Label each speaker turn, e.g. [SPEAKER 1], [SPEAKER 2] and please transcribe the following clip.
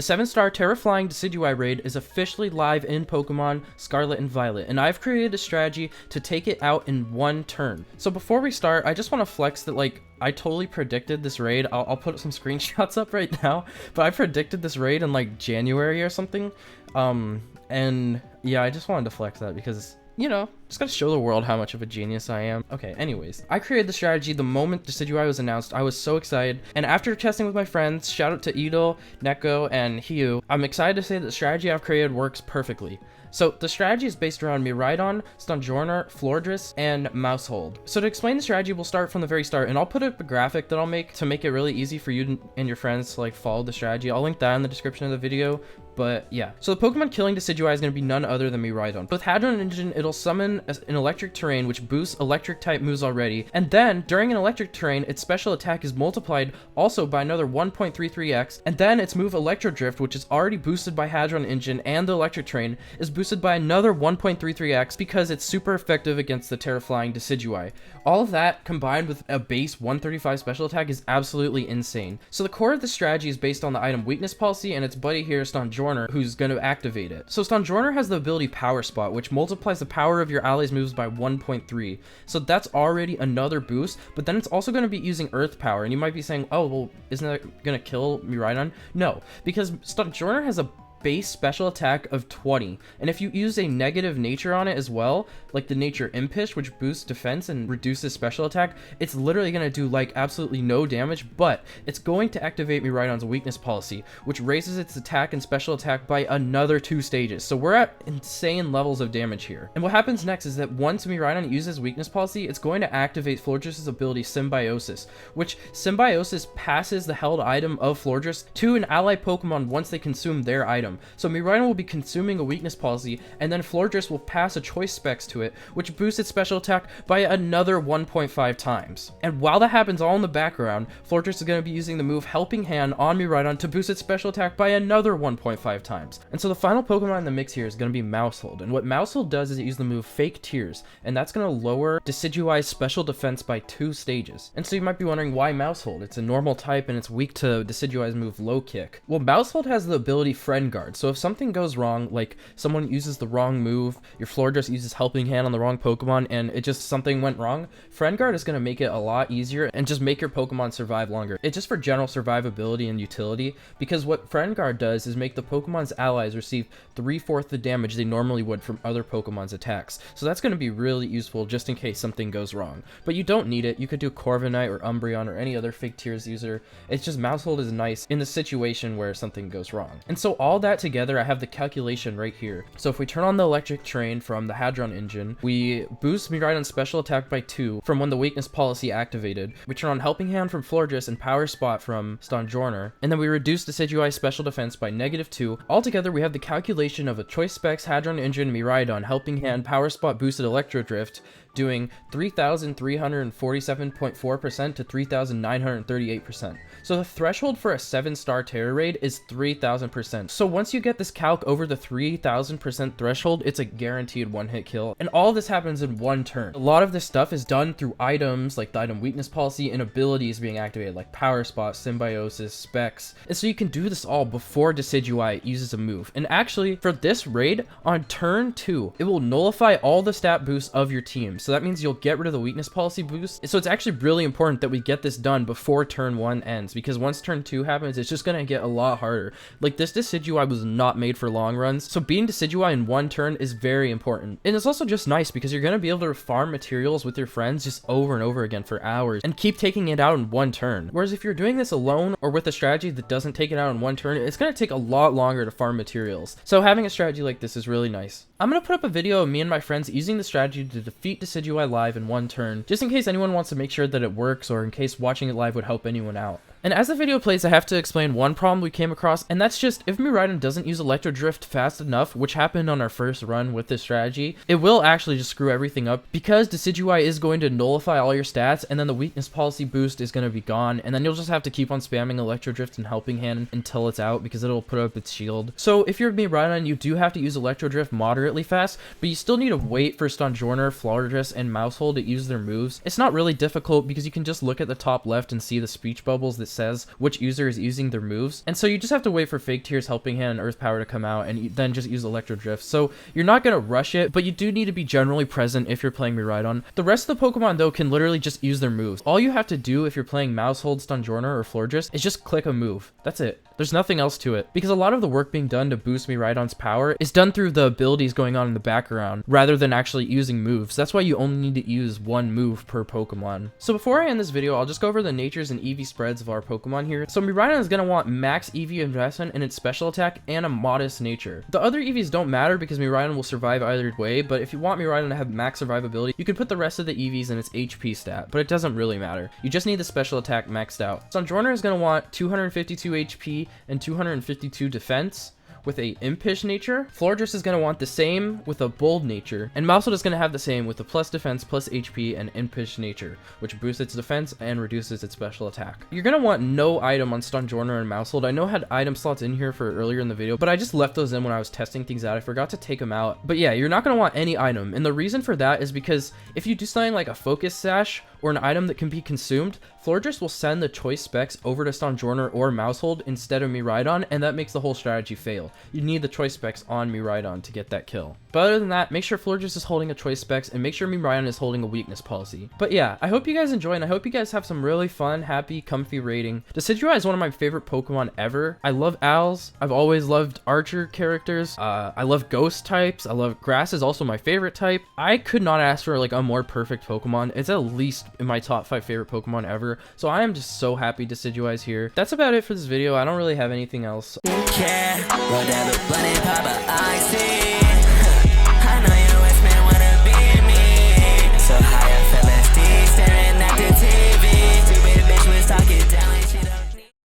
[SPEAKER 1] The 7-star Terraflying Decidueye raid is officially live in Pokemon Scarlet and Violet, and I've created a strategy to take it out in one turn. So before we start, I just want to flex that, like, I totally predicted this raid. I'll put some screenshots up right now, but I predicted this raid in like January or something. And yeah, I just wanted to flex that because, you know, just gotta show the world how much of a genius I am. Okay, anyways, I created the strategy the moment Decidueye was announced. I was so excited, and after testing with my friends, shout out to Idol, Neko, and Hiu, I'm excited to say that the strategy I've created works perfectly. So the strategy is based around Miraidon, Stonjourner, Flordress, and Mousehold. So to explain the strategy, we'll start from the very start, and I'll put up a graphic that I'll make to make it really easy for you and your friends to like follow the strategy. I'll link that in the description of the video. But yeah, so the Pokemon killing Decidueye is going to be none other than Miraidon. With Hadron Engine, it'll summon an electric terrain which boosts electric type moves already, and then during an electric terrain, its special attack is multiplied also by another 1.33x, and then its move Electro Drift, which is already boosted by Hadron Engine and the electric terrain, is boosted by another 1.33x because it's super effective against the Terraflying Decidueye. All of that combined with a base 135 special attack is absolutely insane. So the core of the strategy is based on the item Weakness Policy and its buddy here, Stonjourner, who's going to activate it. So Stonjourner has the ability Power Spot, which multiplies the power of your allies' moves by 1.3. So that's already another boost, but then it's also going to be using Earth Power, and you might be saying, oh, well, isn't that going to kill Miraidon? No, because Stonjourner has a base special attack of 20, and if you use a negative nature on it as well, like the nature Impish, which boosts defense and reduces special attack, it's literally going to do like absolutely no damage, but it's going to activate Miraidon's Weakness Policy, which raises its attack and special attack by another 2 stages. So we're at insane levels of damage here. And what happens next is that once Miraidon uses Weakness Policy, it's going to activate Flordress's ability Symbiosis, which Symbiosis passes the held item of Flordress to an ally Pokemon once they consume their item. So Miraidon will be consuming a Weakness Policy, and then Flordress will pass a Choice Specs to it, which boosts its special attack by another 1.5 times. And while that happens all in the background, Flordress is going to be using the move Helping Hand on Miraidon to boost its special attack by another 1.5 times. And so the final Pokemon in the mix here is going to be Mousehold, and what Mousehold does is it uses the move Fake Tears, and that's going to lower Decidueye's special defense by 2 stages. And so you might be wondering, why Mousehold? It's a normal type and it's weak to Decidueye's move Low Kick. Well, Mousehold has the ability Friend Guard. So if something goes wrong, like someone uses the wrong move, your Flordress uses Helping Hand on the wrong Pokemon, and it just something went wrong, Friend Guard is going to make it a lot easier and just make your Pokemon survive longer. It's just for general survivability and utility, because what Friend Guard does is make the Pokemon's allies receive 3/4 the damage they normally would from other Pokemon's attacks. So that's going to be really useful just in case something goes wrong. But you don't need it. You could do Corviknight or Umbreon or any other Fake Tears user. It's just Mousehold is nice in the situation where something goes wrong. And so all that together, I have the calculation right here. So if we turn on the electric terrain from the Hadron Engine, we boost Miraidon's special attack by 2 from when the Weakness Policy activated. We turn on Helping Hand from Flordress and Power Spot from Stonjourner, and then we reduce Decidueye's special defense by -2. Altogether, we have the calculation of a Choice Specs, Hadron Engine, Miraidon, Helping Hand, Power Spot boosted Electro Drift, doing 3,347.4% to 3,938%. So the threshold for a 7-star Terror raid is 3,000%. So once you get this calc over the 3,000% threshold, it's a guaranteed one-hit kill. And all of this happens in one turn. A lot of this stuff is done through items like the item Weakness Policy and abilities being activated like Power Spot, Symbiosis, Specs. And so you can do this all before Decidueye uses a move. And actually, for this raid, on turn 2, it will nullify all the stat boosts of your team. So that means you'll get rid of the Weakness Policy boost. So it's actually really important that we get this done before turn 1 ends, because once turn 2 happens, it's just going to get a lot harder. Like, this Decidueye was not made for long runs, so beating Decidueye in one turn is very important. And it's also just nice because you're going to be able to farm materials with your friends just over and over again for hours and keep taking it out in one turn. Whereas if you're doing this alone or with a strategy that doesn't take it out in one turn, it's going to take a lot longer to farm materials. So having a strategy like this is really nice. I'm going to put up a video of me and my friends using the strategy to defeat Decidueye live in one turn, just in case anyone wants to make sure that it works, or in case watching it live would help anyone out. And as the video plays, I have to explain one problem we came across, and that's just if Miraidon doesn't use Electro Drift fast enough, which happened on our first run with this strategy, it will actually just screw everything up, because Decidueye is going to nullify all your stats, and then the Weakness Policy boost is going to be gone, and then you'll just have to keep on spamming Electro Drift and Helping Hand until it's out, because it'll put up its shield. So if you're Miraidon, you do have to use Electro Drift moderately fast, but you still need to wait for Stonjourner, Flordress, and Mousehold to use their moves. It's not really difficult, because you can just look at the top left and see the speech bubbles that says which user is using their moves. And so you just have to wait for Fake Tears, Helping Hand, and Earth Power to come out, and then just use Electro Drift. So you're not going to rush it, but you do need to be generally present if you're playing Miraidon. The rest of the Pokemon, though, can literally just use their moves. All you have to do if you're playing Mouse Hold, Stunjourner, or Florges is just click a move. That's it. There's nothing else to it. Because a lot of the work being done to boost Miraidon's power is done through the abilities going on in the background, rather than actually using moves. That's why you only need to use one move per Pokemon. So before I end this video, I'll just go over the natures and EV spreads of our Pokemon here. So Miraidon is going to want max EV investment in its special attack and a modest nature. The other EVs don't matter because Miraidon will survive either way, but if you want Miraidon to have max survivability, you can put the rest of the EVs in its HP stat, but it doesn't really matter. You just need the special attack maxed out. Stunjourner is going to want 252 HP and 252 defense with a impish nature. Florges is going to want the same with a bold nature, and Mousehold is going to have the same with a plus defense, plus HP, and impish nature, which boosts its defense and reduces its special attack. You're going to want no item on Stunjourner and Mousehold. I know I had item slots in here for earlier in the video, but I just left those in when I was testing things out. I forgot to take them out. But yeah, you're not going to want any item, and the reason for that is because if you do something like a Focus Sash or an item that can be consumed, Florges will send the choice specs over to Stunjourner or Mousehold instead of Miraidon, and that makes the whole strategy fail. You need the choice specs on Miraidon to get that kill. But other than that, make sure Florges is holding a choice specs, and make sure Miraidon is holding a weakness policy. But yeah, I hope you guys enjoy, and I hope you guys have some really fun, happy, comfy raiding. Decidueye is one of my favorite Pokemon ever. I love owls. I've always loved archer characters. I love ghost types. I love grass is also my favorite type. I could not ask for like a more perfect Pokemon. It's at least in my top 5 favorite Pokemon ever. So I am just so happy Decidueye is here. That's about it for this video. I don't really have anything else.
[SPEAKER 2] Whatever,